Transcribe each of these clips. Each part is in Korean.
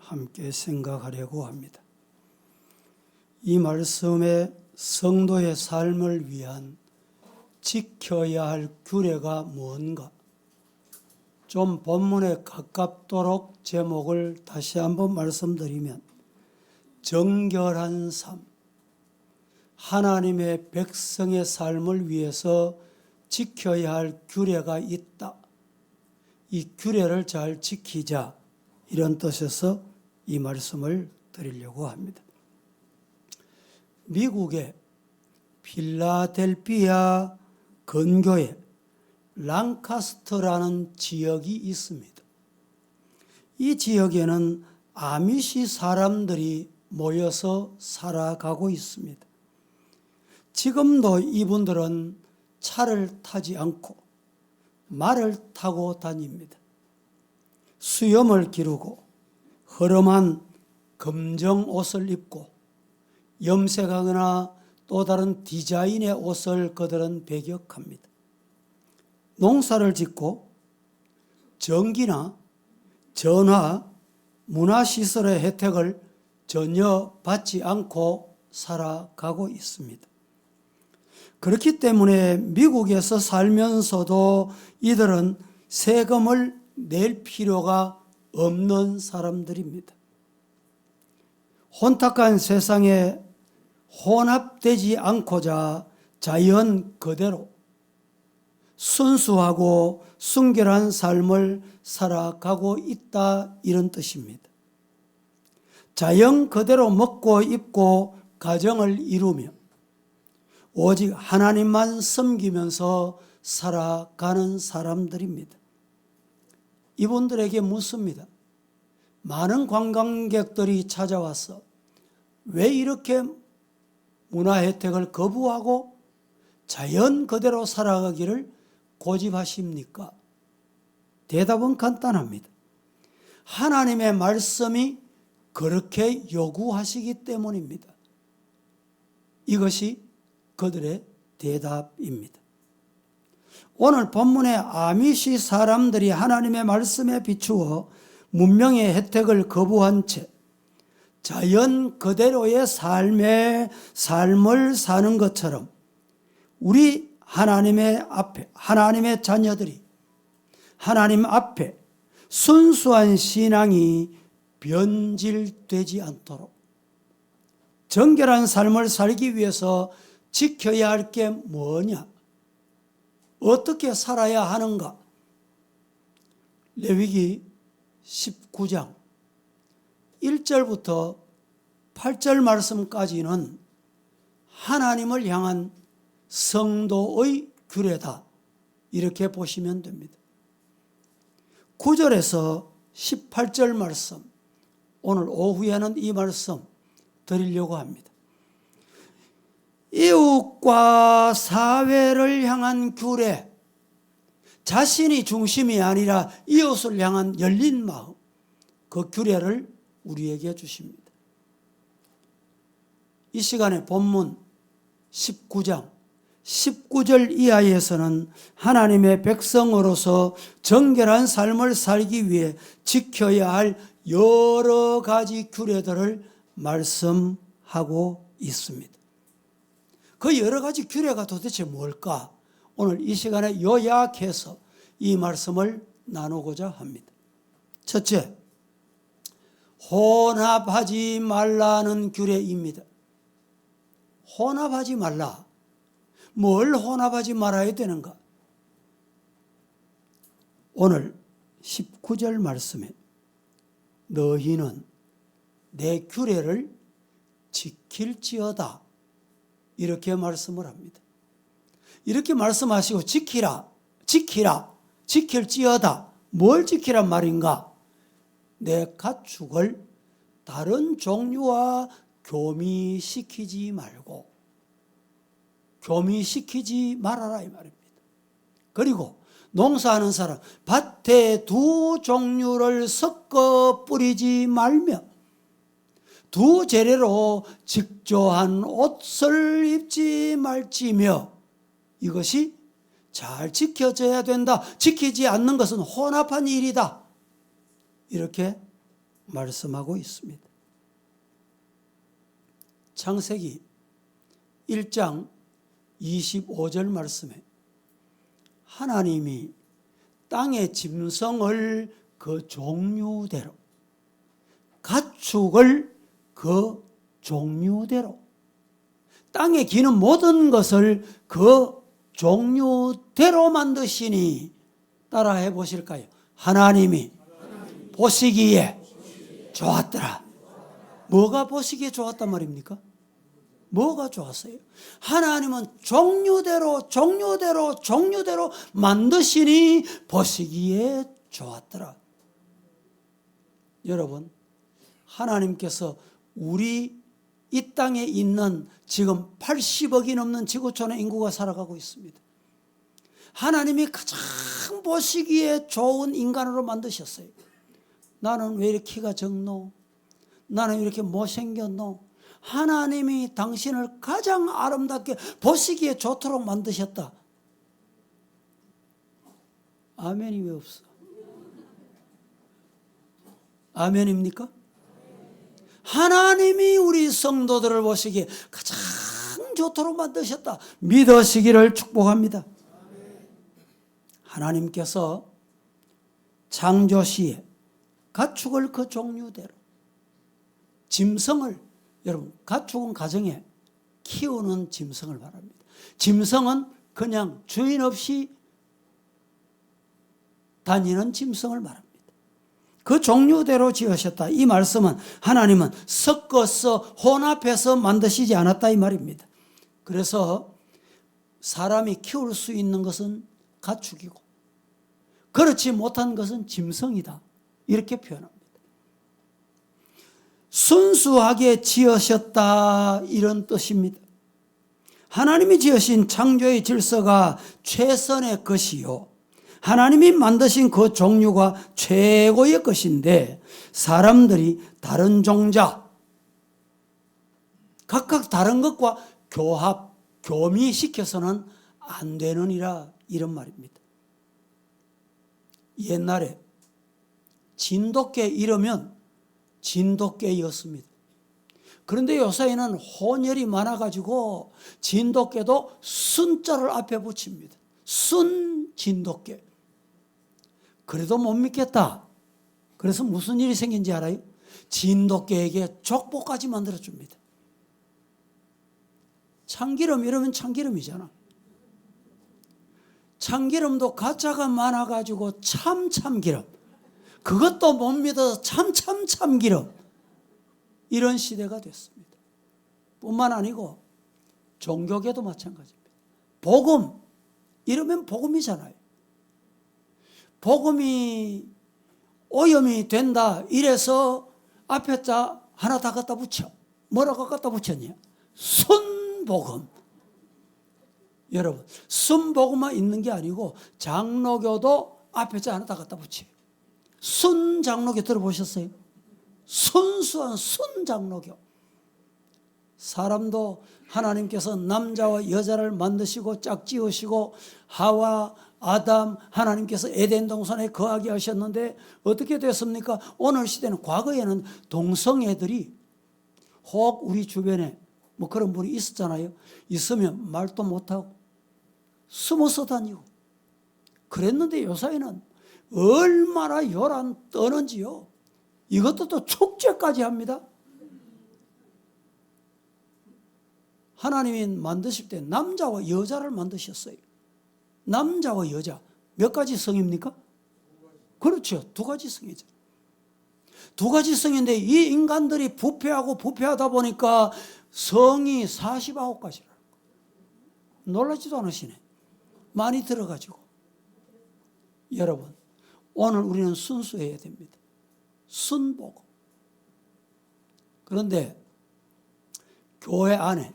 함께 생각하려고 합니다. 이 말씀에 성도의 삶을 위한 지켜야 할 규례가 뭔가, 좀 본문에 가깝도록 제목을 다시 한번 말씀드리면 정결한 삶, 하나님의 백성의 삶을 위해서 지켜야 할 규례가 있다. 이 규례를 잘 지키자, 이런 뜻에서 이 말씀을 드리려고 합니다. 미국의 필라델피아 근교에 랑카스터라는 지역이 있습니다. 이 지역에는 아미시 사람들이 모여서 살아가고 있습니다. 지금도 이분들은 차를 타지 않고 말을 타고 다닙니다. 수염을 기르고 허름한 검정 옷을 입고 염색하거나 또 다른 디자인의 옷을 그들은 배격합니다. 농사를 짓고 전기나 전화, 문화시설의 혜택을 전혀 받지 않고 살아가고 있습니다. 그렇기 때문에 미국에서 살면서도 이들은 세금을 낼 필요가 없는 사람들입니다. 혼탁한 세상에 혼합되지 않고자 자연 그대로 순수하고 순결한 삶을 살아가고 있다, 이런 뜻입니다. 자연 그대로 먹고 입고 가정을 이루며 오직 하나님만 섬기면서 살아가는 사람들입니다. 이분들에게 묻습니다. 많은 관광객들이 찾아와서 왜 이렇게 문화 혜택을 거부하고 자연 그대로 살아가기를 고집하십니까? 대답은 간단합니다. 하나님의 말씀이 그렇게 요구하시기 때문입니다. 이것이 그들의 대답입니다. 오늘 본문의 아미시 사람들이 하나님의 말씀에 비추어 문명의 혜택을 거부한 채 자연 그대로의 삶을 사는 것처럼 우리 하나님의 자녀들이 하나님 앞에 순수한 신앙이 변질되지 않도록 정결한 삶을 살기 위해서 지켜야 할 게 뭐냐? 어떻게 살아야 하는가? 레위기 19장 1절부터 8절 말씀까지는 하나님을 향한 성도의 규례다, 이렇게 보시면 됩니다. 9절에서 18절 말씀, 오늘 오후에는 이 말씀 드리려고 합니다. 이웃과 사회를 향한 규례, 자신이 중심이 아니라 이웃을 향한 열린 마음, 그 규례를 우리에게 주십니다. 이 시간에 본문 19장 19절 이하에서는 하나님의 백성으로서 정결한 삶을 살기 위해 지켜야 할 여러 가지 규례들을 말씀하고 있습니다. 그 여러 가지 규례가 도대체 뭘까? 오늘 이 시간에 요약해서 이 말씀을 나누고자 합니다. 첫째, 혼합하지 말라는 규례입니다. 혼합하지 말라. 뭘 혼합하지 말아야 되는가? 오늘 19절 말씀에 너희는 내 규례를 지킬지어다, 이렇게 말씀을 합니다. 이렇게 말씀하시고 지키라, 지킬지어다. 뭘 지키란 말인가? 내 가축을 다른 종류와 교미시키지 말아라, 이 말입니다. 그리고 농사하는 사람, 밭에 두 종류를 섞어 뿌리지 말며 두 재래로 직조한 옷을 입지 말지며, 이것이 잘 지켜져야 된다. 지키지 않는 것은 혼합한 일이다. 이렇게 말씀하고 있습니다. 창세기 1장 25절 말씀에 하나님이 땅의 짐승을 그 종류대로, 가축을 그 종류대로, 땅에 기는 모든 것을 그 종류대로 만드시니, 따라해 보실까요? 하나님이 보시기에 좋았더라. 뭐가 보시기에 좋았단 말입니까? 뭐가 좋았어요? 하나님은 종류대로 만드시니 보시기에 좋았더라. 여러분, 하나님께서 우리 이 땅에 있는 지금 80억이 넘는 지구촌의 인구가 살아가고 있습니다. 하나님이 가장 보시기에 좋은 인간으로 만드셨어요. 나는 왜 이렇게 키가 적노? 나는 왜 이렇게 못생겼노? 하나님이 당신을 가장 아름답게 보시기에 좋도록 만드셨다. 아멘이 왜 없어? 아멘입니까? 하나님이 우리 성도들을 보시기에 가장 좋도록 만드셨다. 믿으시기를 축복합니다. 하나님께서 창조 시에 가축을 그 종류대로, 짐승을, 여러분, 가축은 가정에 키우는 짐승을 말합니다. 짐승은 그냥 주인 없이 다니는 짐승을 말합니다. 그 종류대로 지으셨다. 이 말씀은 하나님은 섞어서 혼합해서 만드시지 않았다 이 말입니다. 그래서 사람이 키울 수 있는 것은 가축이고 그렇지 못한 것은 짐승이다. 이렇게 표현합니다. 순수하게 지으셨다 이런 뜻입니다. 하나님이 지으신 창조의 질서가 최선의 것이요, 하나님이 만드신 그 종류가 최고의 것인데 사람들이 다른 종자, 각각 다른 것과 교미시켜서는 안 되느니라 이런 말입니다. 옛날에 진돗개 이러면 진돗개였습니다. 그런데 요새에는 혼혈이 많아가지고 진돗개도 순자를 앞에 붙입니다. 순 진돗개. 그래도 못 믿겠다. 그래서 무슨 일이 생긴지 알아요? 진돗개에게 족보까지 만들어줍니다. 참기름 이러면 참기름이잖아. 참기름도 가짜가 많아가지고 참기름. 그것도 못 믿어서 참기름. 이런 시대가 됐습니다. 뿐만 아니고 종교계도 마찬가지입니다. 복음 이러면 복음이잖아요. 복음이 오염이 된다 이래서 앞에 자 하나 다 갖다 붙여. 뭐라고 갖다 붙였냐? 순복음. 여러분, 순복음만 있는 게 아니고 장로교도 앞에 자 하나 다 갖다 붙여요. 순장로교 들어보셨어요? 순수한 순장로교. 사람도 하나님께서 남자와 여자를 만드시고 짝지으시고 하와 아담 하나님께서 에덴 동산에 거하게 하셨는데 어떻게 됐습니까? 오늘 시대는, 과거에는 동성애들이 혹 우리 주변에 뭐 그런 분이 있었잖아요. 있으면 말도 못하고 숨어서 다니고 그랬는데 요새는 얼마나 요란 떠는지요. 이것도 또 축제까지 합니다. 하나님이 만드실 때 남자와 여자를 만드셨어요. 남자와 여자 몇 가지 성입니까? 그렇죠. 두 가지 성이죠. 두 가지 성인데 이 인간들이 부패하다 보니까 성이 49가지라. 놀라지도 않으시네. 많이 들어가지고. 여러분, 오늘 우리는 순수해야 됩니다. 순복음. 그런데 교회 안에,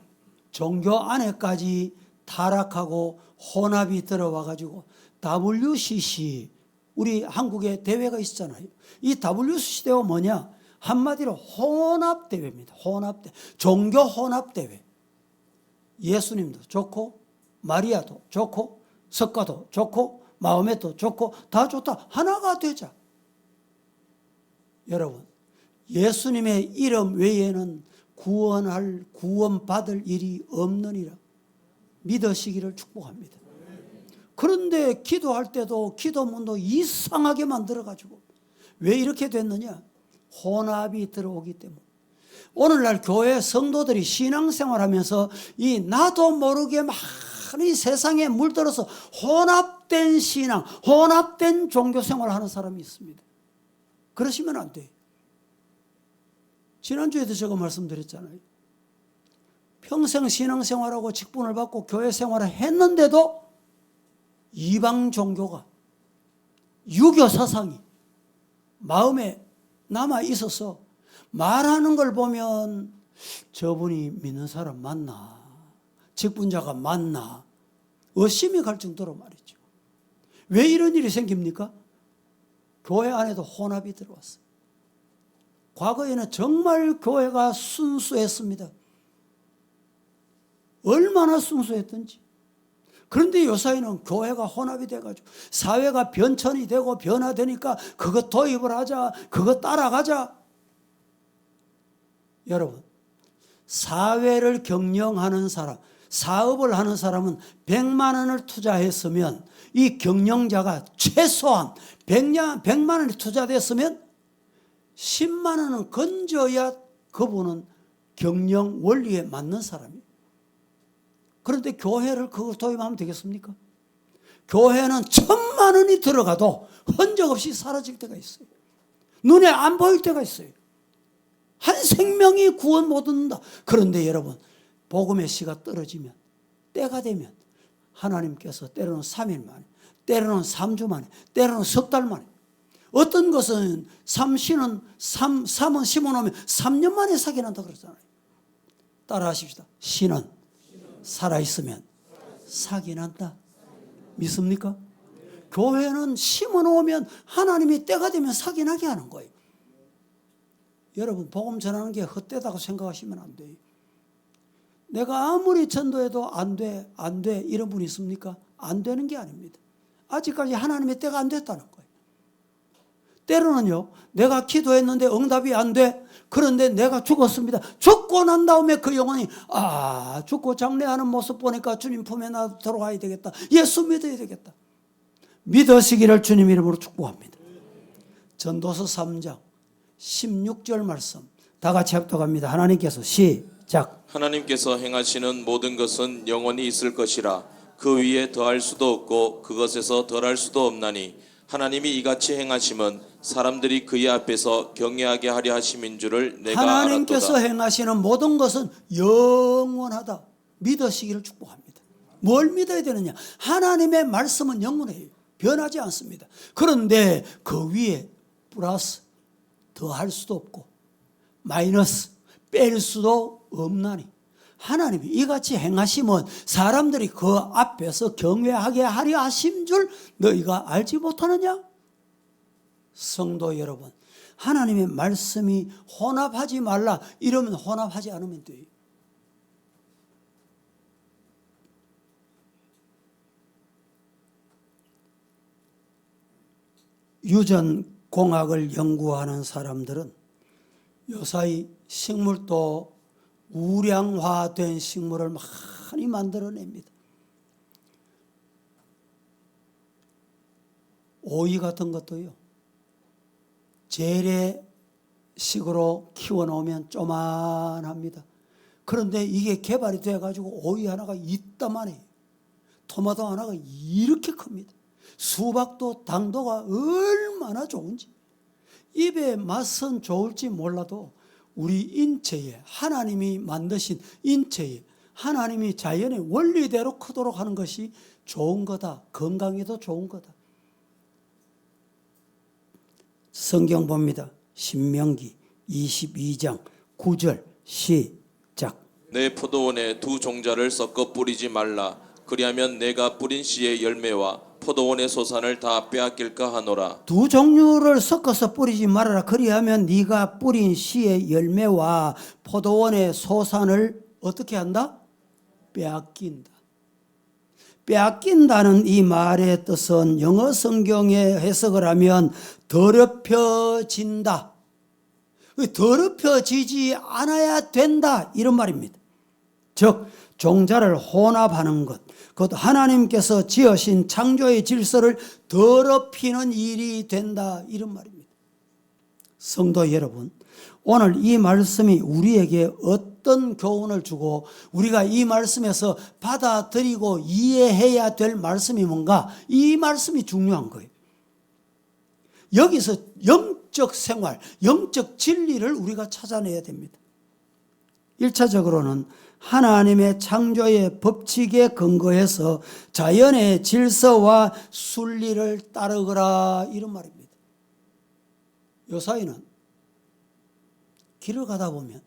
종교 안에까지 타락하고 혼합이 들어와가지고 WCC, 우리 한국에 대회가 있잖아요. 이 WCC 대회가 뭐냐? 한마디로 혼합대회입니다. 혼합대, 종교 혼합대회. 예수님도 좋고 마리아도 좋고 석가도 좋고 마음에도 좋고 다 좋다. 하나가 되자. 여러분, 예수님의 이름 외에는 구원받을 일이 없느니라 믿으시기를 축복합니다. 그런데 기도할 때도 기도문도 이상하게 만들어가지고 왜 이렇게 됐느냐? 혼합이 들어오기 때문에. 오늘날 교회 성도들이 신앙생활하면서 이 나도 모르게 많이 세상에 물들어서 혼합된 신앙, 혼합된 종교생활을 하는 사람이 있습니다. 그러시면 안 돼요. 지난주에도 제가 말씀드렸잖아요. 평생 신앙생활하고 직분을 받고 교회 생활을 했는데도 이방 종교가 유교 사상이 마음에 남아 있어서 말하는 걸 보면 저분이 믿는 사람 맞나, 직분자가 맞나 의심이 갈 정도로 말이죠. 왜 이런 일이 생깁니까? 교회 안에도 혼합이 들어왔어요. 과거에는 정말 교회가 순수했습니다. 얼마나 순수했던지. 그런데 요사이는 교회가 혼합이 돼가지고 사회가 변천이 되고 변화되니까 그거 도입을 하자, 그거 따라가자. 여러분, 사회를 경영하는 사람, 사업을 하는 사람은 100만 원을 투자했으면 이 경영자가 최소한 100만 원이 투자됐으면 10만 원은 건져야 그분은 경영 원리에 맞는 사람이에요. 그런데 교회를 그걸 도입하면 되겠습니까? 교회는 1000만 원이 들어가도 흔적 없이 사라질 때가 있어요. 눈에 안 보일 때가 있어요. 한 생명이 구원 못 얻는다. 그런데 여러분, 복음의 씨가 떨어지면, 때가 되면 하나님께서 때로는 3일 만에, 때로는 3주 만에, 때로는 석 달 만에, 어떤 것은 삼은 심어놓으면 3년 만에 사기 난다 그러잖아요. 따라 하십시다. 신은 살아있으면 사기 난다. 믿습니까? 교회는 심어놓으면 하나님이 때가 되면 사기 나게 하는 거예요. 여러분, 복음 전하는 게 헛되다고 생각하시면 안 돼요. 내가 아무리 전도해도 안 돼 이런 분이 있습니까? 안 되는 게 아닙니다. 아직까지 하나님의 때가 안 됐다는 거예요. 때로는요, 내가 기도했는데 응답이 안 돼. 그런데 내가 죽었습니다. 죽고 난 다음에 그 영혼이 죽고 장례하는 모습 보니까 주님 품에 나 들어가야 되겠다. 예수 믿어야 되겠다. 믿으시기를 주님 이름으로 축복합니다. 전도서 3장 16절 말씀 다 같이 합독합니다. 하나님께서 시작. 하나님께서 행하시는 모든 것은 영원히 있을 것이라. 그 위에 더할 수도 없고 그것에서 덜할 수도 없나니 하나님이 이같이 행하심은 사람들이 그의 앞에서 경외하게 하려 하심인 줄을 내가 하나님께서 알았도다. 행하시는 모든 것은 영원하다. 믿으시기를 축복합니다. 뭘 믿어야 되느냐? 하나님의 말씀은 영원해요. 변하지 않습니다. 그런데 그 위에 플러스 더할 수도 없고 마이너스 뺄 수도 없나니 하나님이 이같이 행하시면 사람들이 그 앞에서 경외하게 하려 하심 줄 너희가 알지 못하느냐? 성도 여러분, 하나님의 말씀이 혼합하지 말라 이러면 혼합하지 않으면 돼요. 유전공학을 연구하는 사람들은 요사이 식물도 우량화된 식물을 많이 만들어냅니다. 오이 같은 것도요, 재래식으로 키워놓으면 쪼만합니다. 그런데 이게 개발이 돼가지고 오이 하나가 이따만해요. 토마토 하나가 이렇게 큽니다. 수박도 당도가 얼마나 좋은지, 입에 맛은 좋을지 몰라도 우리 인체에, 하나님이 만드신 인체에 하나님이 자연의 원리대로 크도록 하는 것이 좋은 거다. 건강에도 좋은 거다. 성경 봅니다. 신명기 22장 9절 시작. 내 포도원에 두 종자를 섞어 뿌리지 말라. 그리하면 내가 뿌린 씨의 열매와 포도원의 소산을 다 빼앗길까 하노라. 두 종류를 섞어서 뿌리지 말아라. 그리하면 네가 뿌린 씨의 열매와 포도원의 소산을 어떻게 한다? 빼앗긴다. 빼앗긴다는 이 말의 뜻은 영어 성경에 해석을 하면 더럽혀진다, 더럽혀지지 않아야 된다 이런 말입니다. 즉 종자를 혼합하는 것, 곧 하나님께서 지으신 창조의 질서를 더럽히는 일이 된다 이런 말입니다. 성도 여러분, 오늘 이 말씀이 우리에게 어떤 교훈을 주고 우리가 이 말씀에서 받아들이고 이해해야 될 말씀이 뭔가, 이 말씀이 중요한 거예요. 여기서 영적 생활, 영적 진리를 우리가 찾아내야 됩니다. 1차적으로는 하나님의 창조의 법칙에 근거해서 자연의 질서와 순리를 따르거라 이런 말입니다. 요사이는 길을 가다 보면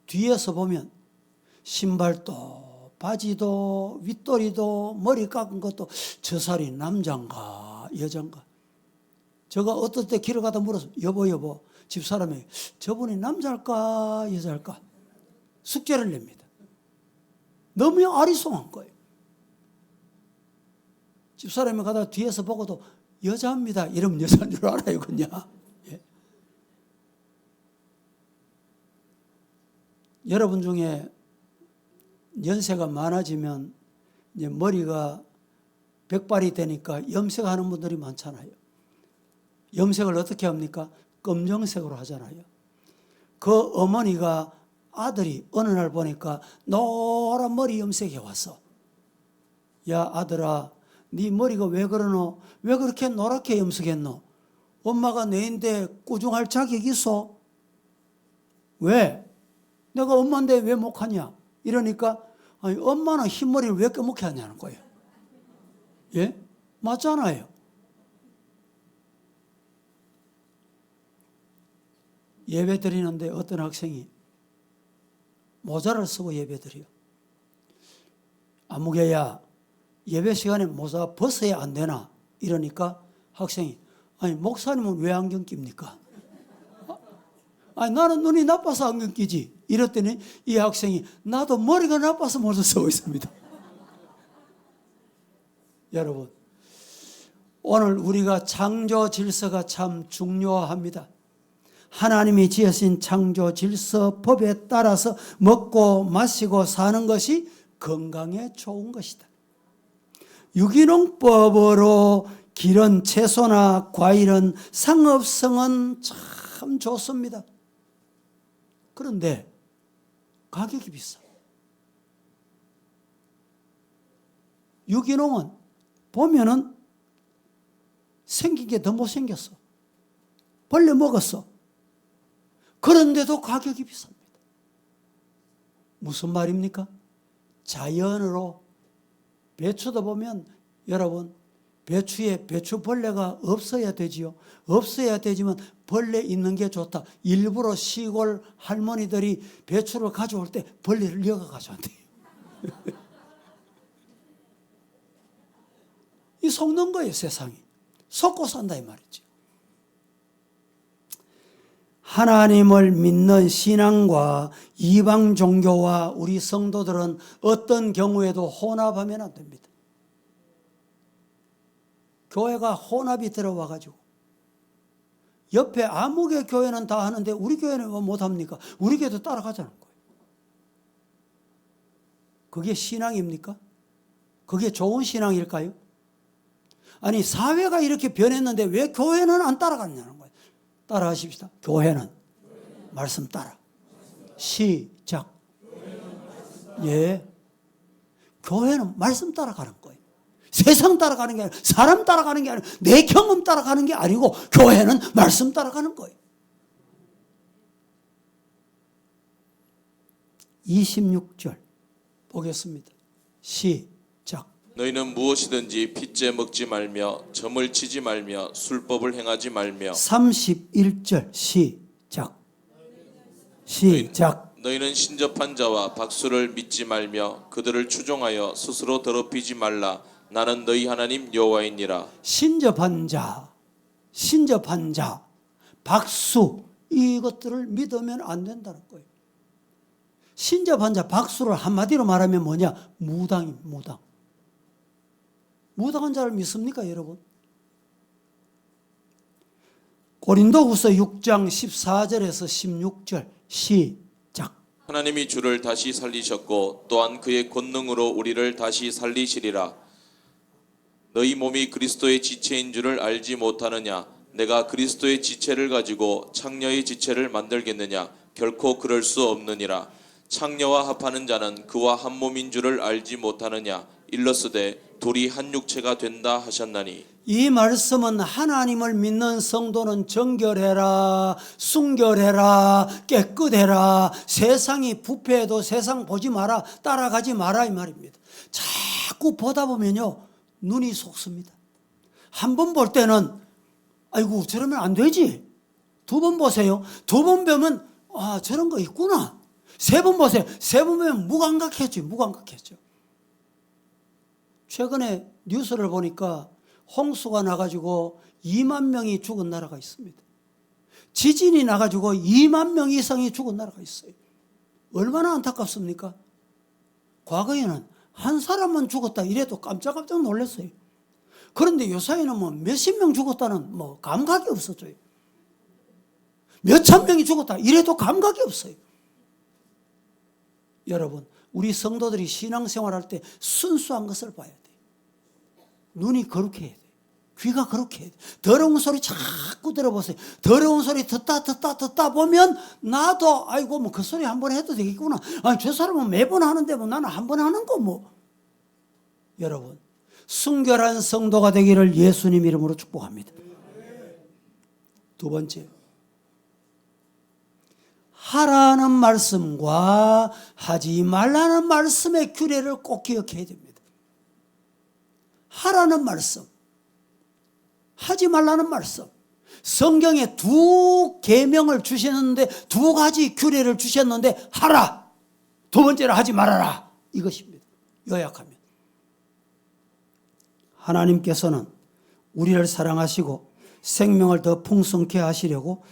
뒤에서 보면 신발도 바지도 윗도리도 머리 깎은 것도 저 사람이 남자인가 여자인가. 제가 어떨 때 길을 가다 물어서 여보 집사람이 저분이 남자일까 여자일까 숙제를 냅니다. 너무 아리송한 거예요. 집사람이 가다 뒤에서 보고도 여자입니다 이러면 여자인 줄 알아요 그냥. 예. 여러분 중에 연세가 많아지면 이제 머리가 백발이 되니까 염색하는 분들이 많잖아요. 염색을 어떻게 합니까? 검정색으로 하잖아요. 그 어머니가 아들이 어느 날 보니까 노란 머리 염색해 왔어. 야 아들아, 네 머리가 왜 그러노? 왜 그렇게 노랗게 염색했노? 엄마가 내인데 꾸중할 자격 있어? 왜? 내가 엄마인데 왜 못하냐? 이러니까 아니, 엄마는 흰머리를 왜 까맣게 하냐는 거예요. 예? 맞잖아요. 예배 드리는데 어떤 학생이 모자를 쓰고 예배 드려요. 아무개야 예배 시간에 모자 벗어야 안 되나? 이러니까 학생이 아니 목사님은 왜 안경 낍니까? 아니 나는 눈이 나빠서 안경 끼지. 이랬더니 이 학생이 나도 머리가 나빠서 모자 쓰고 있습니다. 여러분 오늘 우리가 창조 질서가 참 중요합니다. 하나님이 지으신 창조 질서 법에 따라서 먹고 마시고 사는 것이 건강에 좋은 것이다. 유기농법으로 기른 채소나 과일은 상업성은 참 좋습니다. 그런데 가격이 비싸. 유기농은 보면은 생긴 게 더 못생겼어. 벌레 먹었어. 그런데도 가격이 비쌉니다. 무슨 말입니까? 자연으로 배추도 보면 여러분 배추에 배추벌레가 없어야 되지요. 없어야 되지만 벌레 있는 게 좋다. 일부러 시골 할머니들이 배추를 가져올 때 벌레를 이어가 가져온대요. 이 속는 거예요 세상이. 속고 산다 이 말이죠. 하나님을 믿는 신앙과 이방 종교와 우리 성도들은 어떤 경우에도 혼합하면 안 됩니다. 교회가 혼합이 들어와가지고 옆에 아무개 교회는 다 하는데 우리 교회는 왜 못합니까? 우리 교회도 따라가자는 거예요. 그게 신앙입니까? 그게 좋은 신앙일까요? 아니 사회가 이렇게 변했는데 왜 교회는 안 따라갔냐는 거예요. 따라하십시다. 교회는 말씀 따라. 시작. 예. 교회는 말씀 따라가는 거예요. 세상 따라가는 게 아니라 사람 따라가는 게 아니라 내 경험 따라가는 게 아니고 교회는 말씀 따라가는 거예요. 26절 보겠습니다. 시작. 너희는 무엇이든지 핏째 먹지 말며 점을 치지 말며 술법을 행하지 말며 31절 시작. 시작. 너희는 신접한 자와 박수를 믿지 말며 그들을 추종하여 스스로 더럽히지 말라. 나는 너희 하나님 여호와이니라. 신접한 자, 박수 이것들을 믿으면 안 된다는 거예요. 신접한 자 박수를 한마디로 말하면 뭐냐? 무당입니다. 무당. 무당한 자를 믿습니까 여러분? 고린도후서 6장 14절에서 16절 시작. 하나님이 주를 다시 살리셨고 또한 그의 권능으로 우리를 다시 살리시리라. 너희 몸이 그리스도의 지체인 줄을 알지 못하느냐? 내가 그리스도의 지체를 가지고 창녀의 지체를 만들겠느냐? 결코 그럴 수 없느니라. 창녀와 합하는 자는 그와 한 몸인 줄을 알지 못하느냐? 일러스되 둘이 한 육체가 된다 하셨나니. 이 말씀은 하나님을 믿는 성도는 정결해라, 순결해라, 깨끗해라, 세상이 부패해도 세상 보지 마라, 따라가지 마라 이 말입니다. 자꾸 보다 보면요 눈이 속습니다. 한 번 볼 때는 아이고 저러면 안 되지. 두 번 보세요. 두 번 보면 아 저런 거 있구나. 세 번 보세요. 세 번 보면 무감각해져. 최근에 뉴스를 보니까 홍수가 나가지고 2만 명이 죽은 나라가 있습니다. 지진이 나가지고 2만 명 이상이 죽은 나라가 있어요. 얼마나 안타깝습니까? 과거에는 한 사람만 죽었다 이래도 깜짝깜짝 놀랐어요. 그런데 요사이는 뭐 몇십 명 죽었다는 뭐 감각이 없었죠. 몇천 명이 죽었다 이래도 감각이 없어요. 여러분, 우리 성도들이 신앙생활할 때 순수한 것을 봐야 돼요. 눈이 거룩해야 돼요. 귀가 그렇게 해야 돼요. 더러운 소리 자꾸 들어보세요. 더러운 소리 듣다 보면 나도 아이고 뭐 그 소리 한 번 해도 되겠구나. 아니 저 사람은 매번 하는데 뭐 나는 한 번 하는 거 뭐. 여러분, 순결한 성도가 되기를 예수님 이름으로 축복합니다. 두 번째, 하라는 말씀과 하지 말라는 말씀의 규례를 꼭 기억해야 됩니다. 하라는 말씀, 하지 말라는 말씀. 성경에 두 계명을 주셨는데 두 가지 규례를 주셨는데 하라, 두 번째로 하지 말아라 이것입니다. 요약하면 하나님께서는 우리를 사랑하시고 생명을 더 풍성케 하시려고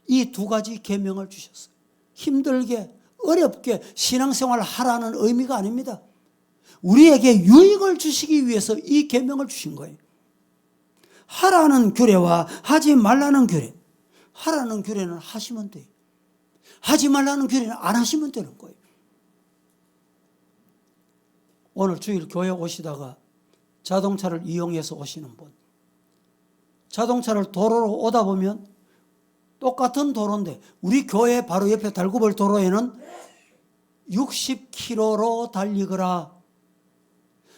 이 두 가지 계명을 주셨어요. 힘들게 어렵게 신앙생활을 하라는 의미가 아닙니다. 우리에게 유익을 주시기 위해서 이 계명을 주신 거예요. 하라는 규례와 하지 말라는 규례. 하라는 규례는 하시면 돼요. 하지 말라는 규례는 안 하시면 되는 거예요. 오늘 주일 교회 오시다가 자동차를 이용해서 오시는 분, 자동차를 도로로 오다 보면 똑같은 도로인데 우리 교회 바로 옆에 달구벌 도로에는 60km로 달리거라,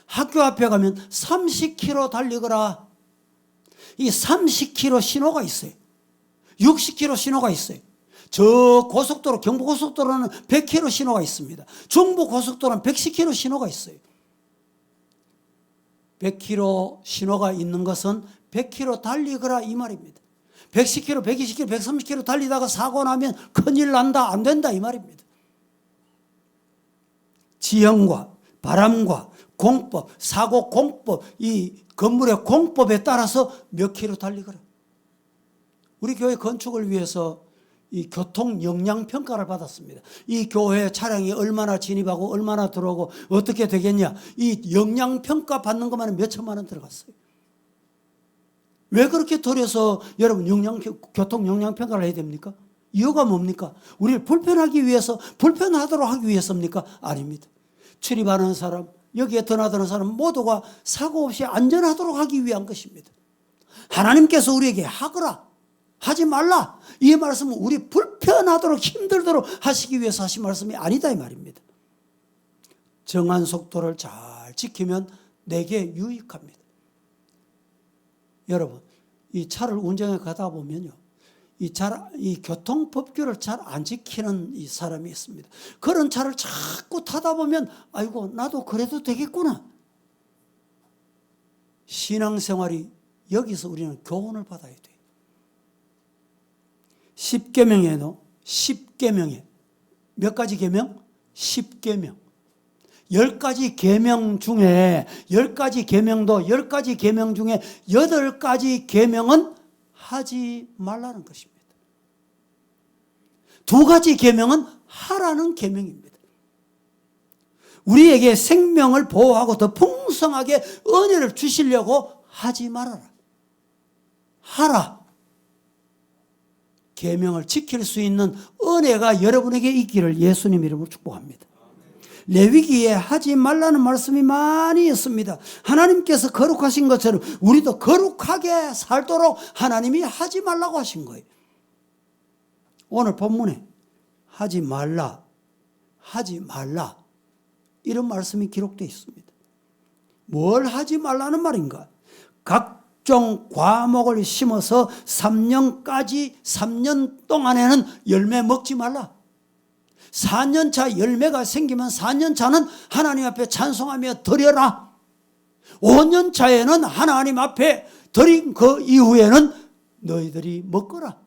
학교 앞에 가면 30km 달리거라. 이 30km 신호가 있어요. 60km 신호가 있어요. 저 고속도로, 경부고속도로는 100km 신호가 있습니다. 중부고속도로는 110km 신호가 있어요. 100km 신호가 있는 것은 100km 달리거라 이 말입니다. 110km, 120km, 130km 달리다가 사고 나면 큰일 난다, 안 된다 이 말입니다. 지형과 바람과 공법, 사고 공법, 이 건물의 공법에 따라서 몇 킬로 달리거라. 우리 교회 건축을 위해서 이 교통 영향 평가를 받았습니다. 이 교회 차량이 얼마나 진입하고 얼마나 들어오고 어떻게 되겠냐. 이 영향 평가 받는 것만 몇 천만 원 들어갔어요. 왜 그렇게 들여서 여러분 교통 영향 평가를 해야 됩니까? 이유가 뭡니까? 우리를 불편하기 위해서, 불편하도록 하기 위해서입니까? 아닙니다. 출입하는 사람, 여기에 드나드는 사람 모두가 사고 없이 안전하도록 하기 위한 것입니다. 하나님께서 우리에게 하거라, 하지 말라, 이 말씀은 우리 불편하도록 힘들도록 하시기 위해서 하신 말씀이 아니다 이 말입니다. 정한 속도를 잘 지키면 내게 유익합니다. 여러분, 이 차를 운전해 가다 보면요, 이 교통법규를 잘 안 지키는 이 사람이 있습니다. 그런 차를 자꾸 타다 보면 아이고 나도 그래도 되겠구나. 신앙생활이 여기서 우리는 교훈을 받아야 돼요. 10계명에도 10계명에 몇 가지 계명? 10계명. 10가지 계명 중에 10가지 계명도 10가지 계명 중에 8가지 계명은 하지 말라는 것입니다. 2가지 계명은 하라는 계명입니다. 우리에게 생명을 보호하고 더 풍성하게 은혜를 주시려고 하지 말아라. 하라. 계명을 지킬 수 있는 은혜가 여러분에게 있기를 예수님 이름으로 축복합니다. 레위기에 하지 말라는 말씀이 많이 있습니다. 하나님께서 거룩하신 것처럼 우리도 거룩하게 살도록 하나님이 하지 말라고 하신 거예요. 오늘 본문에 하지 말라, 하지 말라 이런 말씀이 기록되어 있습니다. 뭘 하지 말라는 말인가? 각종 과목을 심어서 3년 동안에는 열매 먹지 말라. 4년차 열매가 생기면 4년차는 하나님 앞에 찬송하며 드려라. 5년차에는 하나님 앞에 드린 그 이후에는 너희들이 먹거라.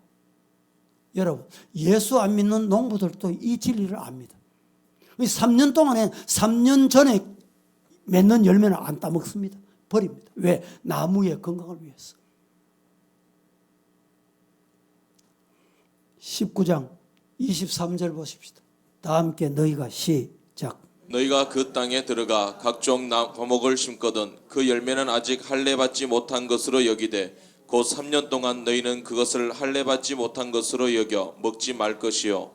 여러분, 예수 안 믿는 농부들도 이 진리를 압니다. 3년 동안에 3년 전에 맺는 열매는 안 따먹습니다. 버립니다. 왜? 나무의 건강을 위해서. 19장 23절 보십시다. 다 함께 너희가 시작. 너희가 그 땅에 들어가 각종 과목을 심거든 그 열매는 아직 할례 받지 못한 것으로 여기되 곧 3년 동안 너희는 그것을 할례 받지 못한 것으로 여겨 먹지 말 것이요.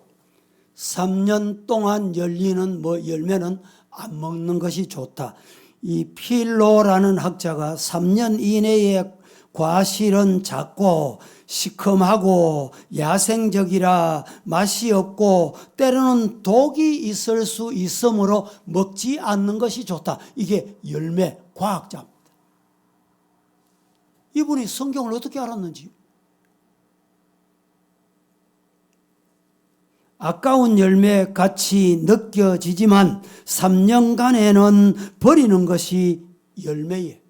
3년 동안 열리는 열매는 안 먹는 것이 좋다. 이 필로라는 학자가 3년 이내에 과실은 작고 시큼하고 야생적이라 맛이 없고 때로는 독이 있을 수 있으므로 먹지 않는 것이 좋다. 이게 열매 과학자입니다. 이분이 성경을 어떻게 알았는지. 아까운 열매 같이 느껴지지만 3년간에는 버리는 것이 열매에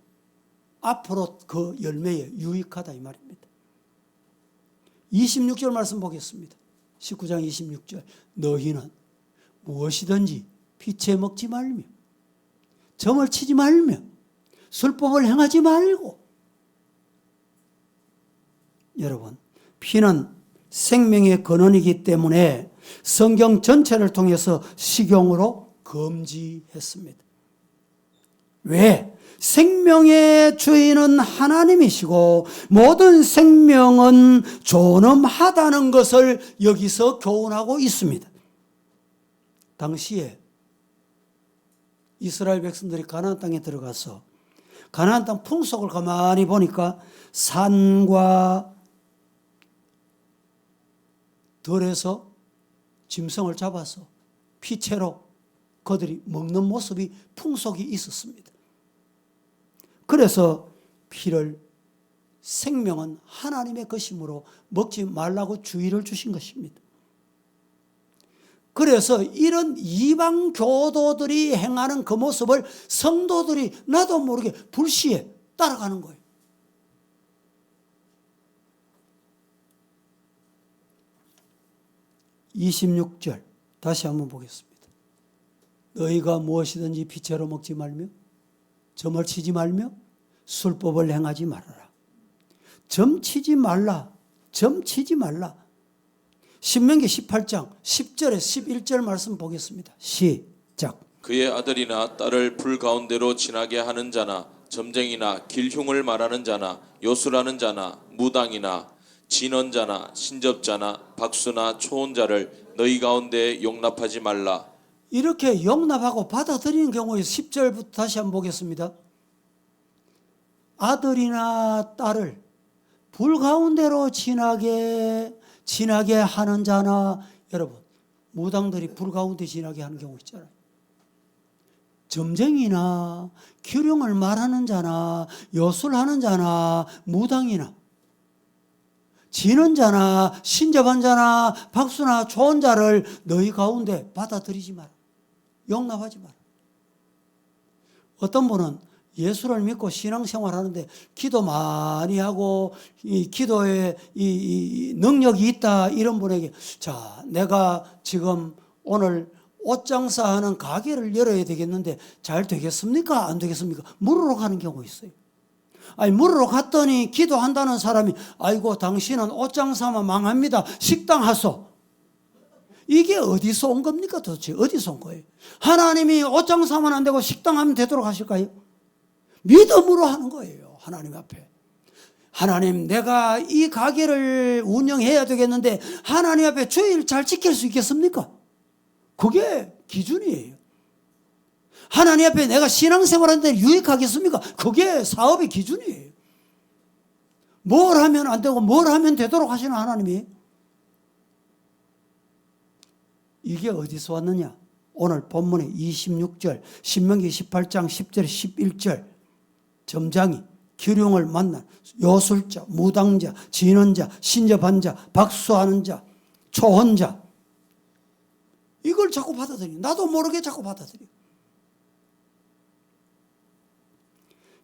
앞으로 그 열매에 유익하다 이 말입니다. 26절 말씀 보겠습니다. 19장 26절. 너희는 무엇이든지 피채 먹지 말며 점을 치지 말며 술법을 행하지 말고. 여러분, 피는 생명의 근원이기 때문에 성경 전체를 통해서 식용으로 금지했습니다. 왜? 생명의 주인은 하나님이시고 모든 생명은 존엄하다는 것을 여기서 교훈하고 있습니다. 당시에 이스라엘 백성들이 가나안 땅에 들어가서 가나안 땅 풍속을 가만히 보니까 산과 들에서 짐승을 잡아서 피채로 그들이 먹는 모습이 풍속이 있었습니다. 그래서 피를 생명은 하나님의 것이므로 먹지 말라고 주의를 주신 것입니다. 그래서 이런 이방 교도들이 행하는 그 모습을 성도들이 나도 모르게 불시에 따라가는 거예요. (26절) 다시 한번 보겠습니다. 너희가 무엇이든지 피채로 먹지 말며 점을 치지 말며 술법을 행하지 말아라. 점 치지 말라. 점 치지 말라. 신명기 18장 10절에 11절 말씀 보겠습니다. 시작. 그의 아들이나 딸을 불 가운데로 지나게 하는 자나 점쟁이나 길흉을 말하는 자나 요술하는 자나 무당이나 진언자나 신접자나 박수나 초혼자를 너희 가운데 용납하지 말라. 이렇게 용납하고 받아들이는 경우에 10절부터 다시 한번 보겠습니다. 아들이나 딸을 불 가운데로 지나게 하는 자나, 여러분, 무당들이 불 가운데 지나게 하는 경우 있잖아요. 점쟁이나 기륭을 말하는 자나 요술하는 자나 무당이나 지는 자나 신접한 자나 박수나 좋은 자를 너희 가운데 받아들이지 마라. 용납하지 마라. 어떤 분은 예수를 믿고 신앙생활하는데 기도 많이 하고 이 기도에 이 능력이 있다 이런 분에게 자, 내가 지금 오늘 옷 장사하는 가게를 열어야 되겠는데 잘 되겠습니까? 안 되겠습니까? 물으러 가는 경우가 있어요. 아니 물으러 갔더니 기도한다는 사람이 아이고 당신은 옷 장사만 망합니다. 식당 하소. 이게 어디서 온 겁니까 도대체? 어디서 온 거예요? 하나님이 옷 장사만 안 되고 식당 하면 되도록 하실까요? 믿음으로 하는 거예요. 하나님 앞에. 하나님, 내가 이 가게를 운영해야 되겠는데 하나님 앞에 주일 잘 지킬 수 있겠습니까? 그게 기준이에요. 하나님 앞에 내가 신앙생활하는데 유익하겠습니까? 그게 사업의 기준이에요. 뭘 하면 안 되고 뭘 하면 되도록 하시는 하나님이. 이게 어디서 왔느냐? 오늘 본문의 26절, 신명기 18장 10절, 11절 점장이 기룡을 만난 요술자, 무당자, 진언자, 신접한 자, 박수하는 자, 초혼자, 이걸 자꾸 받아들여. 나도 모르게 자꾸 받아들여.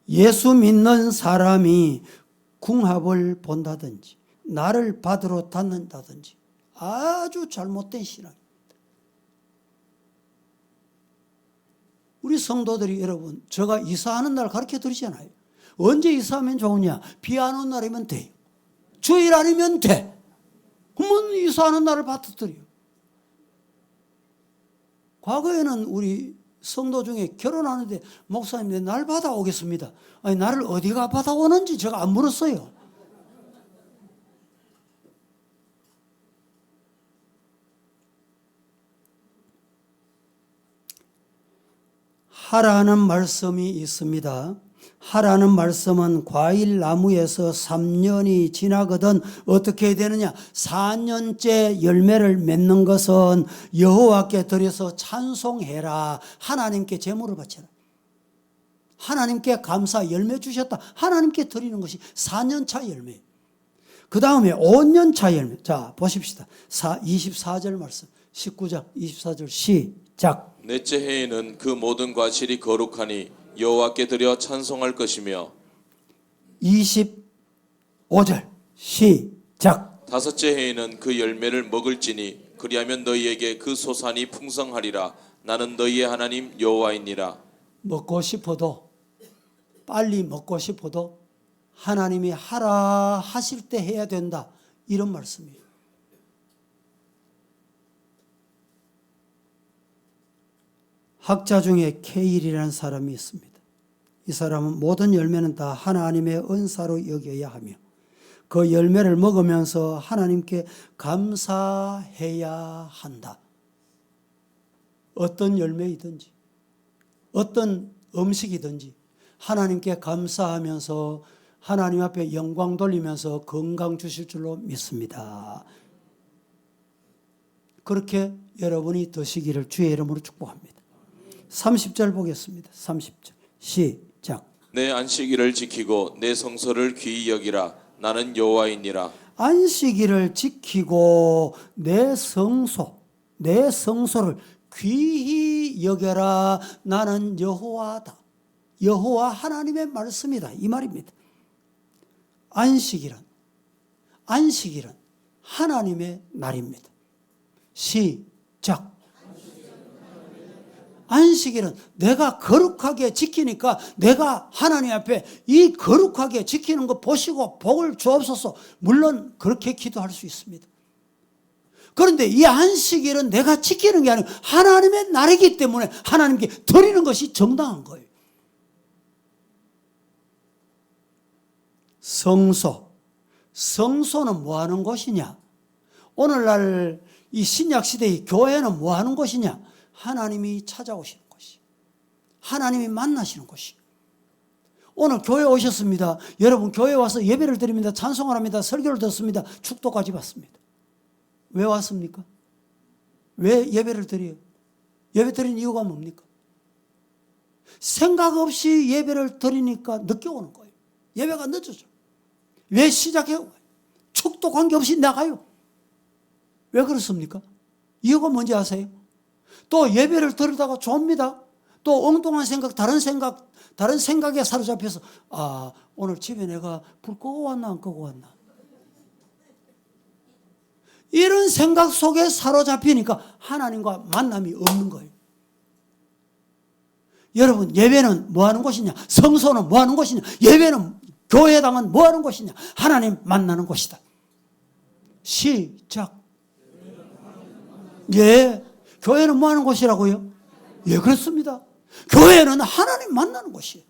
예수 믿는 사람이 궁합을 본다든지 나를 받으러 닫는다든지 아주 잘못된 신앙입니다. 우리 성도들이 여러분, 제가 이사하는 날 가르쳐 드리잖아요. 언제 이사하면 좋으냐? 비 안 오는 날이면 돼요. 주일 아니면 돼. 그러면 이사하는 날을 받아들여요. 과거에는 우리 성도 중에 결혼하는데 목사님, 내 날 받아오겠습니다. 아니, 나를 어디가 받아오는지 제가 안 물었어요. 하라는 말씀이 있습니다. 하라는 말씀은 과일 나무에서 3년이 지나거든 어떻게 되느냐? 4년째 열매를 맺는 것은 여호와께 드려서 찬송해라. 하나님께 제물을 바쳐라. 하나님께 감사 열매 주셨다. 하나님께 드리는 것이 4년차 열매. 그 다음에 5년차 열매. 자, 보십시다. 24절 말씀. 19장 24절 시작. 넷째 해에는 그 모든 과실이 거룩하니 여호와께 드려 찬송할 것이며 25절 시작. 다섯째 해에는 그 열매를 먹을지니 그리하면 너희에게 그 소산이 풍성하리라. 나는 너희의 하나님 여호와이니라. 먹고 싶어도, 빨리 먹고 싶어도 하나님이 하라 하실 때 해야 된다, 이런 말씀이에요. 학자 중에 케일이라는 사람이 있습니다. 이 사람은 모든 열매는 다 하나님의 은사로 여겨야 하며 그 열매를 먹으면서 하나님께 감사해야 한다. 어떤 열매이든지 어떤 음식이든지 하나님께 감사하면서 하나님 앞에 영광 돌리면서 건강 주실 줄로 믿습니다. 그렇게 여러분이 드시기를 주의 이름으로 축복합니다. 30절 보겠습니다. 30절 시작. 내 안식일을 지키고 내 성소를 귀히 여기라. 나는 여호와이니라. 안식일을 지키고 내 성소를 귀히 여겨라. 나는 여호와다. 여호와 하나님의 말씀이다, 이 말입니다. 안식일은 하나님의 날입니다. 시작. 안식일은 내가 거룩하게 지키니까 내가 하나님 앞에 이 거룩하게 지키는 거 보시고 복을 주옵소서. 물론 그렇게 기도할 수 있습니다. 그런데 이 안식일은 내가 지키는 게 아니고 하나님의 날이기 때문에 하나님께 드리는 것이 정당한 거예요. 성소는 뭐 하는 곳이냐? 오늘날 이 신약시대의 교회는 뭐 하는 곳이냐? 하나님이 찾아오시는 곳이, 하나님이 만나시는 곳이. 오늘 교회 오셨습니다. 여러분 교회 와서 예배를 드립니다. 찬송을 합니다. 설교를 듣습니다. 축도까지 받습니다. 왜 왔습니까? 왜 예배를 드려요? 예배 드리는 이유가 뭡니까? 생각 없이 예배를 드리니까 늦게 오는 거예요. 예배가 늦어져. 왜 시작해요? 축도 관계없이 나가요. 왜 그렇습니까? 이유가 뭔지 아세요? 또 예배를 드리다가 좁니다. 또 엉뚱한 생각, 다른 생각에 사로잡혀서 오늘 집에 내가 불 끄고 왔나 안 끄고 왔나, 이런 생각 속에 사로잡히니까 하나님과 만남이 없는 거예요. 여러분, 예배는 뭐 하는 곳이냐? 성소는 뭐 하는 곳이냐? 예배는, 교회당은 뭐 하는 곳이냐? 하나님 만나는 곳이다. 시작. 예, 교회는 뭐 하는 곳이라고요? 예, 그렇습니다. 교회는 하나님 만나는 곳이에요.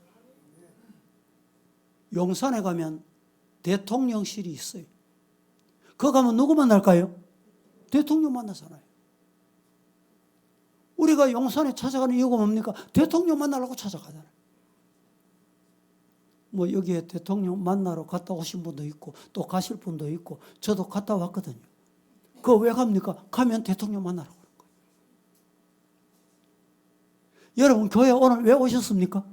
용산에 가면 대통령실이 있어요. 거기 가면 누구 만날까요? 대통령 만나잖아요. 우리가 용산에 찾아가는 이유가 뭡니까? 대통령 만나려고 찾아가잖아요. 뭐 여기에 대통령 만나러 갔다 오신 분도 있고 또 가실 분도 있고 저도 갔다 왔거든요. 그거 왜 갑니까? 가면 대통령 만나러 가는 거예요. 여러분 교회 오늘 왜 오셨습니까?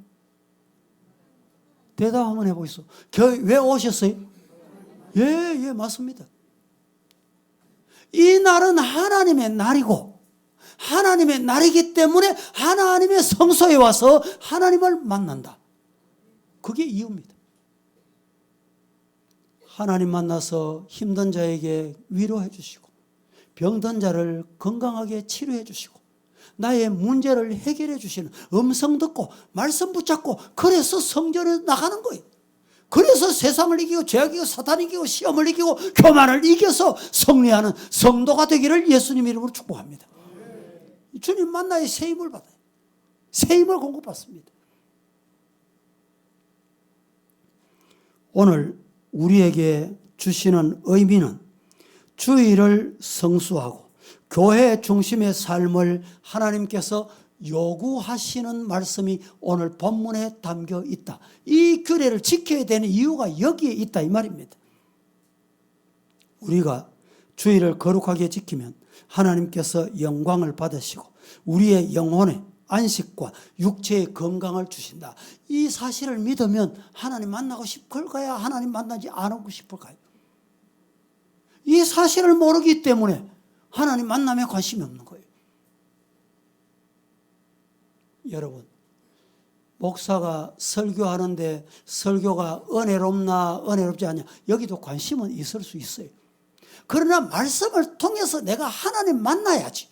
대답 한번 해보겠어. 교회 왜 오셨어요? 예, 맞습니다. 이 날은 하나님의 날이고 하나님의 날이기 때문에 하나님의 성소에 와서 하나님을 만난다. 그게 이유입니다. 하나님 만나서 힘든 자에게 위로해 주시고 병든 자를 건강하게 치료해 주시고 나의 문제를 해결해 주시는 음성 듣고 말씀 붙잡고 그래서 성전에 나가는 거예요. 그래서 세상을 이기고 죄악 이기고 사탄 이기고 시험을 이기고 교만을 이겨서 승리하는 성도가 되기를 예수님 이름으로 축복합니다. 주님 만나야 새 힘을 받아요. 새 힘을 공급받습니다. 오늘 우리에게 주시는 의미는 주의를 성수하고 교회 중심의 삶을 하나님께서 요구하시는 말씀이 오늘 본문에 담겨 있다. 이 규례를 지켜야 되는 이유가 여기에 있다 이 말입니다. 우리가 주의를 거룩하게 지키면 하나님께서 영광을 받으시고 우리의 영혼의 안식과 육체의 건강을 주신다. 이 사실을 믿으면 하나님 만나고 싶을까요? 하나님 만나지 않고 싶을까요? 이 사실을 모르기 때문에 하나님 만남에 관심이 없는 거예요. 여러분, 목사가 설교하는데 설교가 은혜롭나 은혜롭지 않냐 여기도 관심은 있을 수 있어요. 그러나 말씀을 통해서 내가 하나님 만나야지.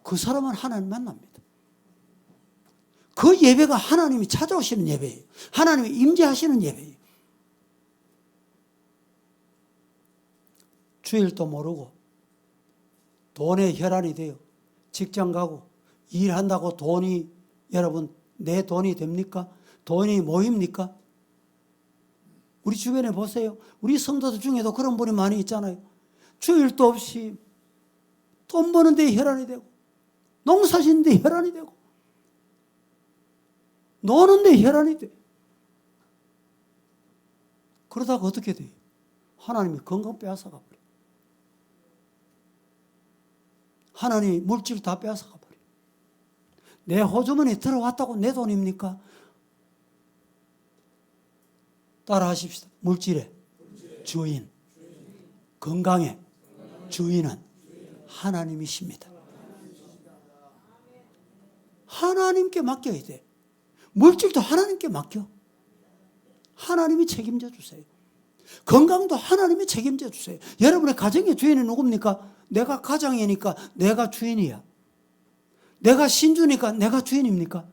그 사람은 하나님 만납니다. 그 예배가 하나님이 찾아오시는 예배예요. 하나님이 임재하시는 예배예요. 주일도 모르고 돈에 혈안이 돼요. 직장 가고 일한다고 돈이 여러분 내 돈이 됩니까? 돈이 모입니까? 우리 주변에 보세요. 우리 성도들 중에도 그런 분이 많이 있잖아요. 주일도 없이 돈 버는데 혈안이 되고 농사 짓는데 혈안이 되고 노는데 혈안이 돼. 그러다가 어떻게 돼요? 하나님이 건강 빼앗아가 버려. 하나님이 물질 다 빼앗아가 버려. 내 호주머니에 들어왔다고 내 돈입니까? 따라 하십시다. 물질의 주인, 건강의 주인은 하나님이십니다. 하나님께 맡겨야 돼. 물질도 하나님께 맡겨. 하나님이 책임져 주세요. 건강도 하나님이 책임져 주세요. 여러분의 가정의 주인은 누굽니까? 내가 가장이니까 내가 주인이야. 내가 신주니까 내가 주인입니까?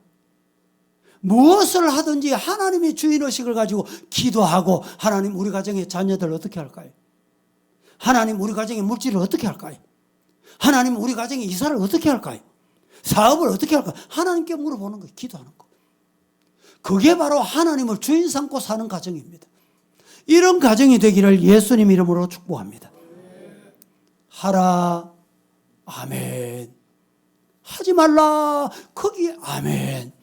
무엇을 하든지 하나님의 주인의식을 가지고 기도하고 하나님 우리 가정의 자녀들 어떻게 할까요? 하나님 우리 가정의 물질을 어떻게 할까요? 하나님 우리 가정의 이사를 어떻게 할까요? 사업을 어떻게 할까요? 하나님께 물어보는 거예요. 기도하는 거. 그게 바로 하나님을 주인 삼고 사는 가정입니다. 이런 가정이 되기를 예수님 이름으로 축복합니다. 하라 아멘. 하지 말라 거기에 아멘.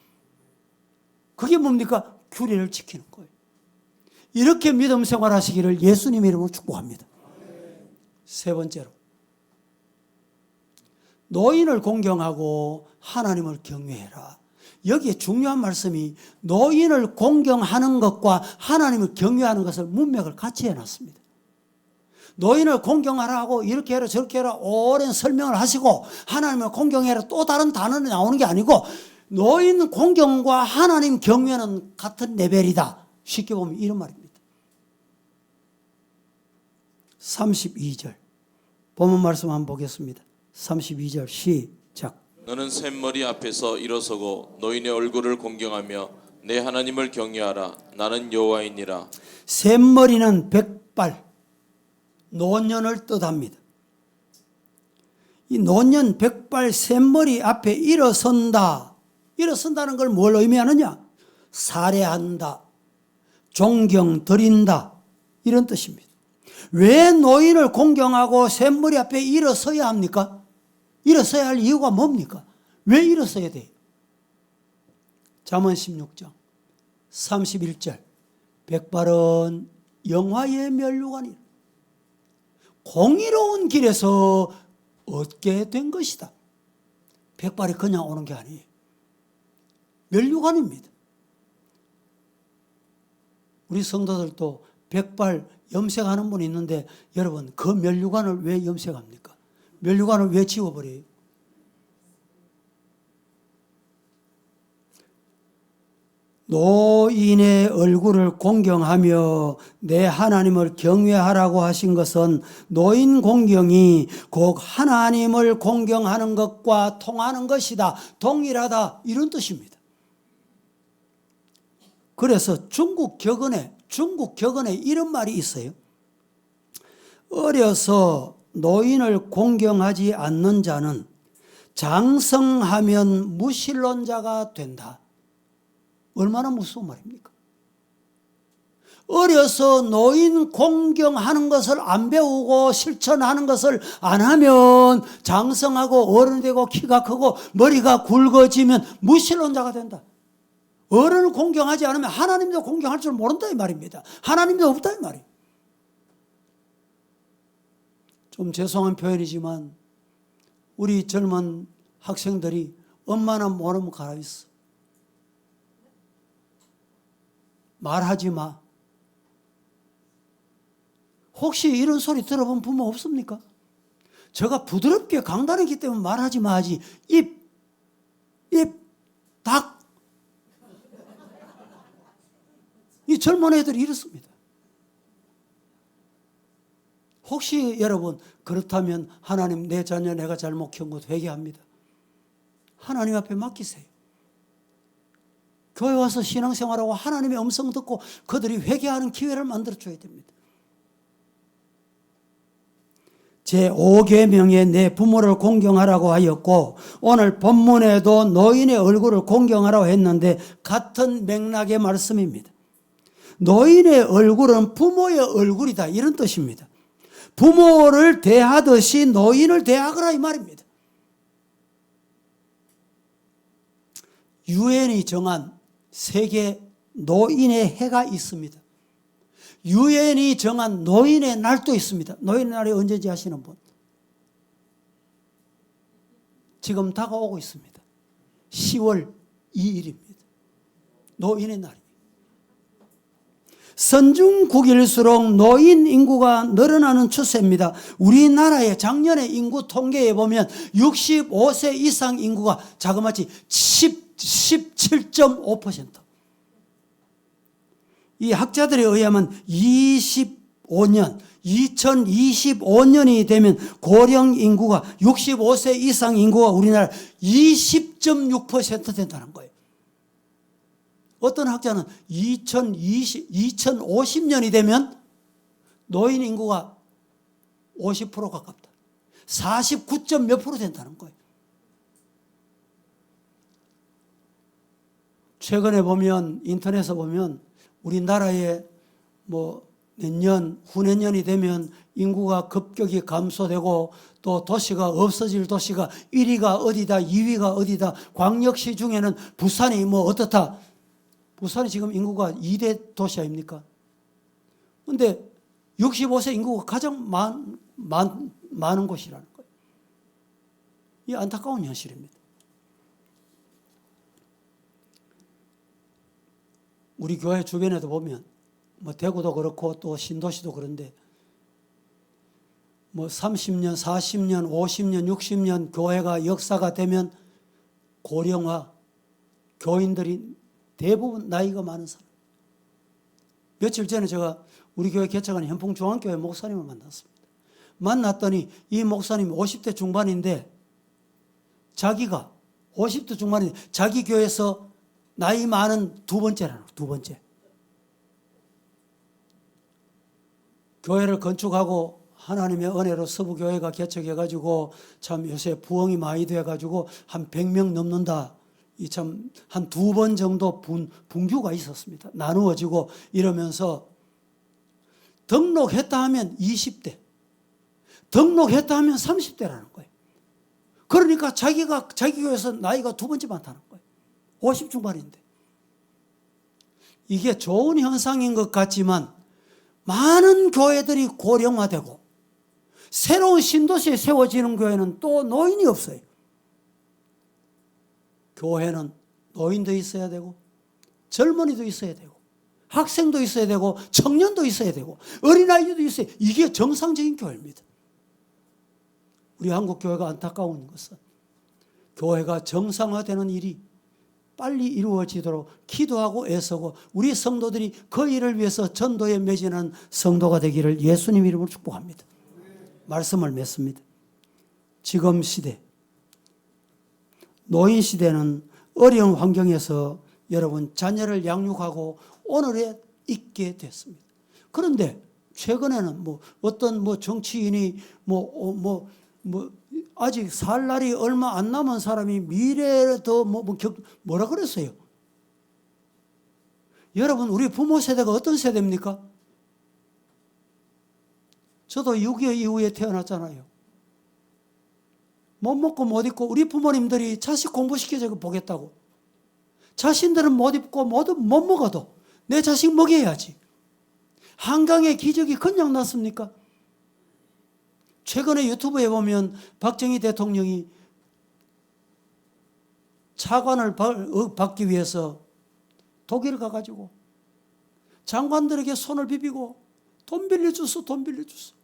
그게 뭡니까? 규례를 지키는 거예요. 이렇게 믿음 생활하시기를 예수님 이름으로 축복합니다. 세 번째로 노인을 공경하고 하나님을 경외해라. 여기에 중요한 말씀이 노인을 공경하는 것과 하나님을 경외하는 것을 문맥을 같이 해놨습니다. 노인을 공경하라 하고 이렇게 해라 저렇게 해라 오랜 설명을 하시고 하나님을 공경해라 또 다른 단어는 나오는 게 아니고 노인 공경과 하나님 경외는 같은 레벨이다. 쉽게 보면 이런 말입니다. 32절 본문 말씀 한번 보겠습니다. 32절 시작. 너는 샘머리 앞에서 일어서고 노인의 얼굴을 공경하며 내 하나님을 경외하라. 나는 여호와이니라. 샘머리는 백발 노년을 뜻합니다. 이 노년 백발 샘머리 앞에 일어선다. 일어선다는 걸 뭘 의미하느냐? 살해한다, 존경 드린다 이런 뜻입니다. 왜 노인을 공경하고 샘머리 앞에 일어서야 합니까? 일어서야 할 이유가 뭡니까? 왜 일어서야 돼요? 잠언 16장 31절 백발은 영화의 면류관이라 공의로운 길에서 얻게 된 것이다. 백발이 그냥 오는 게 아니에요. 면류관입니다. 우리 성도들도 백발 염색하는 분이 있는데 여러분 그 면류관을 왜 염색합니까? 면류관을 왜 지워버려요? 노인의 얼굴을 공경하며 내 하나님을 경외하라고 하신 것은 노인 공경이 곧 하나님을 공경하는 것과 통하는 것이다. 동일하다. 이런 뜻입니다. 그래서 중국 격언에 이런 말이 있어요. 어려서 노인을 공경하지 않는 자는 장성하면 무신론자가 된다. 얼마나 무서운 말입니까? 어려서 노인 공경하는 것을 안 배우고 실천하는 것을 안 하면 장성하고 어른이 되고 키가 크고 머리가 굵어지면 무신론자가 된다. 어른을 공경하지 않으면 하나님도 공경할 줄 모른다 이 말입니다. 하나님도 없다 이 말이에요. 좀 죄송한 표현이지만 우리 젊은 학생들이 엄마는 모르면 가라 있어. 말하지 마. 혹시 이런 소리 들어본 부모 없습니까? 제가 부드럽게 강단했기 때문에 말하지 마 하지. 입, 닭. 이 젊은 애들이 이렇습니다. 혹시 여러분 그렇다면 하나님 내 자녀 내가 잘못 키운 것 회개합니다. 하나님 앞에 맡기세요. 교회 와서 신앙생활하고 하나님의 음성 듣고 그들이 회개하는 기회를 만들어줘야 됩니다. 제5계명에 내 부모를 공경하라고 하였고 오늘 본문에도 노인의 얼굴을 공경하라고 했는데 같은 맥락의 말씀입니다. 노인의 얼굴은 부모의 얼굴이다 이런 뜻입니다. 부모를 대하듯이 노인을 대하거라 이 말입니다. 유엔이 정한 세계 노인의 해가 있습니다. 유엔이 정한 노인의 날도 있습니다. 노인의 날이 언제인지 아시는 분? 지금 다가오고 있습니다. 10월 2일입니다. 노인의 날입니다. 선진국일수록 노인 인구가 늘어나는 추세입니다. 우리나라의 작년의 인구 통계에 보면 65세 이상 인구가 자그마치 17.5%. 이 학자들에 의하면 2025년이 되면 고령 인구가 65세 이상 인구가 우리나라 20.6% 된다는 거예요. 어떤 학자는 2050년이 되면 노인 인구가 50% 가깝다. 49. 몇 프로 된다는 거예요. 최근에 보면 인터넷에 보면 우리나라에 뭐 내년 후내년이 되면 인구가 급격히 감소되고 또 도시가 없어질 도시가 1위가 어디다 2위가 어디다 광역시 중에는 부산이 뭐 어떻다. 부산이 지금 인구가 2대 도시 아닙니까? 그런데 65세 인구가 가장 많은 곳이라는 거예요. 이 안타까운 현실입니다. 우리 교회 주변에도 보면 뭐 대구도 그렇고 또 신도시도 그런데 뭐 30년, 40년, 50년, 60년 교회가 역사가 되면 고령화, 교인들이 대부분 나이가 많은 사람. 며칠 전에 제가 우리 교회 개척한 현풍중앙교회 목사님을 만났습니다. 만났더니 이 목사님이 50대 중반인데 자기가 50대 중반인데 자기 교회에서 나이 많은 두 번째라는 두 번째. 교회를 건축하고 하나님의 은혜로 서부교회가 개척해가지고 참 요새 부흥이 많이 돼가지고 한 100명 넘는다. 이 참 한 2번 정도 분규가 있었습니다. 나누어지고 이러면서 등록했다 하면 20대, 등록했다 하면 30대라는 거예요. 그러니까 자기가 자기 교회에서 나이가 2번째 많다는 거예요. 50 중반인데. 이게 좋은 현상인 것 같지만 많은 교회들이 고령화되고 새로운 신도시에 세워지는 교회는 또 노인이 없어요. 교회는 노인도 있어야 되고 젊은이도 있어야 되고 학생도 있어야 되고 청년도 있어야 되고 어린아이도 있어야 돼요. 이게 정상적인 교회입니다. 우리 한국 교회가 안타까운 것은 교회가 정상화되는 일이 빨리 이루어지도록 기도하고 애쓰고 우리 성도들이 그 일을 위해서 전도에 매진한 성도가 되기를 예수님 이름으로 축복합니다. 말씀을 맺습니다. 지금 시대, 노인 시대는 어려운 환경에서 여러분 자녀를 양육하고 오늘에 있게 됐습니다. 그런데 최근에는 어떤 정치인이 아직 살 날이 얼마 안 남은 사람이 미래에 더 뭐라 그랬어요? 여러분, 우리 부모 세대가 어떤 세대입니까? 저도 6.25 이후에 태어났잖아요. 못 먹고 못 입고 우리 부모님들이 자식 공부시켜서 보겠다고. 자신들은 못 입고 못 먹어도 내 자식 먹여야지. 한강의 기적이 그냥 났습니까? 최근에 유튜브에 보면 박정희 대통령이 차관을 받기 위해서 독일 가가지고 장관들에게 손을 비비고 돈 빌려줬어, 돈 빌려줬어.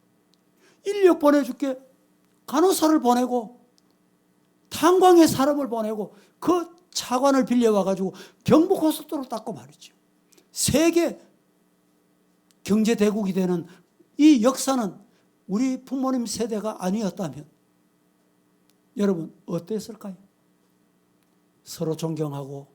인력 보내줄게. 간호사를 보내고 탄광의 사람을 보내고 그 차관을 빌려와가지고 경부고속도로 닦고 말이죠. 세계 경제대국이 되는 이 역사는 우리 부모님 세대가 아니었다면 여러분 어땠을까요? 서로 존경하고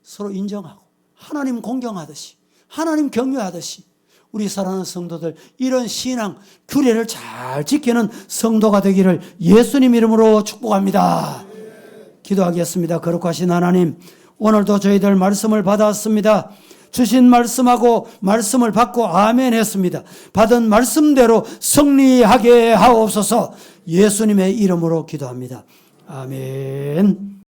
서로 인정하고 하나님 공경하듯이 하나님 경외하듯이 우리 사랑하는 성도들 이런 신앙 규례를 잘 지키는 성도가 되기를 예수님 이름으로 축복합니다. 기도하겠습니다. 거룩하신 하나님, 오늘도 저희들 말씀을 받았습니다. 주신 말씀하고 말씀을 받고 아멘 했습니다. 받은 말씀대로 승리하게 하옵소서. 예수님의 이름으로 기도합니다. 아멘.